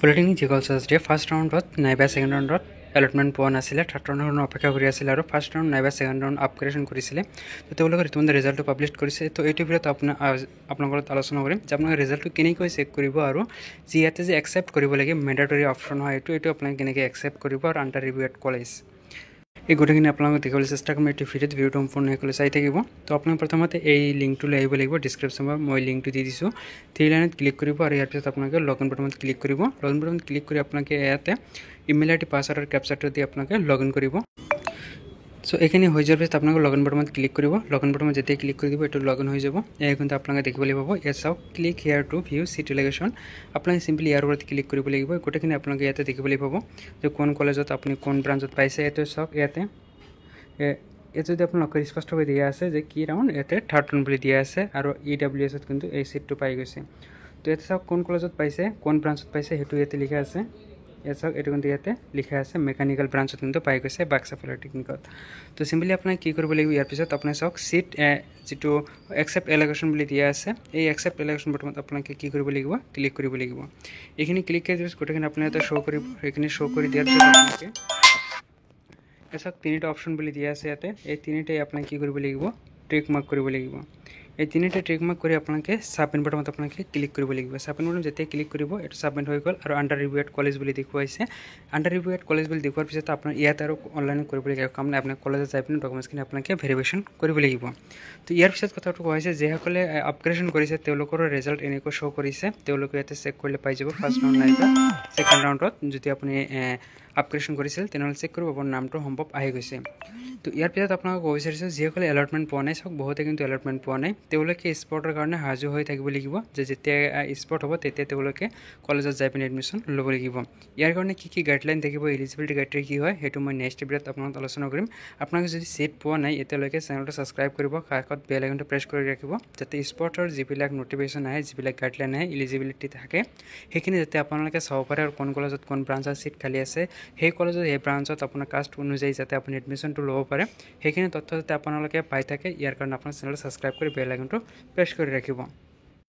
Polytechnic যিসকল ছাত্ৰীয়ে first ৰাউণ্ডত নাইবা ছেকেণ্ড ৰাউণ্ডত এলটমেণ্ট পোৱা নাছিলে, থাৰ্ড ৰাউণ্ডৰ অপেক্ষা কৰি আছিলে আৰু ফাৰ্ষ্ট ৰাউণ্ড নাইবা ছেকেণ্ড ৰাউণ্ড আপগ্ৰেডেশ্যন কৰিছিলে। তো তেওঁলোকৰ ইতিমধ্যে ৰিজাল্টটো পাব্লিছ কৰিছে। তো এইটো ভিডিঅ'ত আপোনালোকৰ আলোচনা কৰিম যে আপোনালোকে ৰিজাল্টটো কেনেকৈ চেক কৰিব আৰু যি ইয়াতে যে একচেপ্ট কৰিব লাগে মেণ্ডাটৰী অপশ্যন হয় এইটো আপোনালোকে কেনেকৈ একচেপ্ট কৰিব আৰু আণ্ডাৰ ৰিভিউ এট কলেজ এই গোটেইখিনি আপোনালোকে দেখিবলৈ চেষ্টা কৰিম। এইটো ভিডিঅ'টো সম্পূৰ্ণ কৰি চাই থাকিব। তো আপোনালোকে প্ৰথমতে এই লিংকটোলৈ আহিব লাগিব। ডিছক্ৰিপশ্যনত মই লিংকটো দি দিছোঁ। 3 লাইনত ক্লিক কৰিব আৰু ইয়াৰ পিছত আপোনালোকে লগইন বাটনত ক্লিক কৰিব। লগইন বাটনত ক্লিক কৰি আপোনালোকে ইয়াতে ইমেইল আইডি পাছৱৰ্ড আৰু কেপচাটো দি আপোনালোকে লগইন কৰিব। সো এইখিনি হৈ যোৱাৰ পিছত আপোনালোকে লগইন বাটনত ক্লিক কৰিব। লগইন বাটনত যেতিয়া ক্লিক কৰি দিব এইটো লগইন হৈ যাব। কিন্তু আপোনালোকে দেখিবলৈ পাব ইয়াত চাওক click here to view cheat allegation. আপোনালোকে চিম্পলি ইয়াৰ ওপৰত ক্লিক কৰিব লাগিব। গোটেইখিনি আপোনালোকে ইয়াতে দেখিবলৈ পাব যে কোন কলেজত আপুনি কোন ব্ৰাঞ্চত পাইছে। এইটো চাওক ইয়াতে যদি আপোনালোকে স্পষ্টকৈ দিয়া আছে যে কি ৰাউণ্ড ইয়াতে থাৰ্ড ৰাউণ্ড বুলি দিয়া আছে আৰু EWSত কিন্তু এই চিটটো পাই গৈছে। তো ইয়াতে চাওক কোন কলেজত পাইছে কোন ব্ৰাঞ্চত পাইছে সেইটো ইয়াতে লিখা আছে। ইয়াত চাওক এইটো কিন্তু ইয়াতে লিখা আছে মেকানিকেল ব্ৰাঞ্চত কিন্তু পাই গৈছে বাক্সা পলিটেকনিকত। তো চিম্পলি আপোনাক কি কৰিব লাগিব ইয়াৰ পিছত আপোনাৰ চাওক চিট যিটো একচেপ্ট এলিগেশ্যন বুলি দিয়া আছে এই একচেপ্ট এলিগেশ্যন বটনত আপোনালোকে কি কৰিব লাগিব ক্লিক কৰিব লাগিব। এইখিনি ক্লিক কৰি দিয়াৰ পিছত গোটেইখিনি আপোনাৰ ইয়াতে শ্ব' কৰিব। সেইখিনি শ্ব' কৰি দিয়াৰ পিছত আপোনালোকে চাওক 3টা অপশ্যন বুলি দিয়া আছে ইয়াতে। এই 3টাই আপোনালোকে কি কৰিব লাগিব ট্ৰেক মাৰ্ক কৰিব লাগিব। এই 3টাই ট্ৰেক মাৰ্ক কৰি আপোনালোকে ছাবমিট বাটনত আপোনালোকে ক্লিক কৰিব লাগিব। ছাবমিট বাটনত যেতিয়া ক্লিক কৰিব এইটো ছাবমিট হৈ গ'ল আৰু আণ্ডাৰ ৰিভিউ এট কলেজ বুলি দেখুৱাইছে। আণ্ডাৰ ৰিভিউ এট কলেজ বুলি দেখুৱাৰ পিছত আপোনাৰ ইয়াত আৰু অনলাইন কৰিব লাগিব কাম নাই। আপোনাৰ কলেজত যাই পিনে ডকুমেণ্টছখিনি আপোনালোকে ভেৰিফিকেশ্যন কৰিব লাগিব। তো ইয়াৰ পিছত কথাটো কোৱা হৈছে যিসকলে আপগ্ৰেডেশ্যন কৰিছে তেওঁলোকৰো ৰিজাল্ট এনেকৈ শ্ব' কৰিছে। তেওঁলোকে ইয়াতে চেক কৰিলে পাই যাব ফাৰ্ষ্ট ৰাউণ্ড নাইবা ছেকেণ্ড ৰাউণ্ডত যদি আপুনি আপগ্ৰেডেশ্যন কৰিছিল তেনেহ'লে চেক কৰিব আপোনাৰ নামটো সম্ভৱ আহি গৈছে। তো ইয়াৰ পিছত আপোনালোকে ক'ব বিচাৰিছোঁ যিসকলে এলটমেণ্ট পোৱা নাই চাওক বহুতে কিন্তু এলটমেণ্ট পোৱা নাই তেওঁলোকে স্পটৰ কাৰণে সাজু হৈ থাকিব লাগিব যে যেতিয়া স্পট হ'ব তেতিয়া তেওঁলোকে কলেজত যাই পিনে এডমিশ্যন ল'ব লাগিব। ইয়াৰ কাৰণে কি গাইডলাইন থাকিব এলিজিবিলিটি গাইডলাইন কি হয় সেইটো মই নেক্সট ভিডিঅ'ত আপোনালোক আলোচনা কৰিম। আপোনালোকে যদি চিট পোৱা নাই এতিয়ালৈকে চেনেলটো ছাবস্ক্ৰাইব কৰিব, কাষত বেল আইকনটো প্ৰেছ কৰি ৰাখিব যাতে স্পটৰ যিবিলাক নটিফিকেশ্যন আহে যিবিলাক গাইডলাইন আহে এলিজিবিলিটি থাকে সেইখিনি যাতে আপোনালোকে চাব পাৰে আৰু কোন কলেজত কোন ব্ৰাঞ্চৰ চিট খালী আছে সেই কলেজত সেই ব্ৰাঞ্চত আপোনাৰ কাষ্ট অনুযায়ী যাতে আপুনি এডমিশ্যনটো ল'ব পাৰে সেইখিনি তথ্য যাতে আপোনালোকে পাই থাকে ইয়াৰ কাৰণে আপোনাৰ চেনেলটো ছাবস্ক্ৰাইব কৰি বেল আইকনটো প্ৰেছ কৰি ৰাখিব।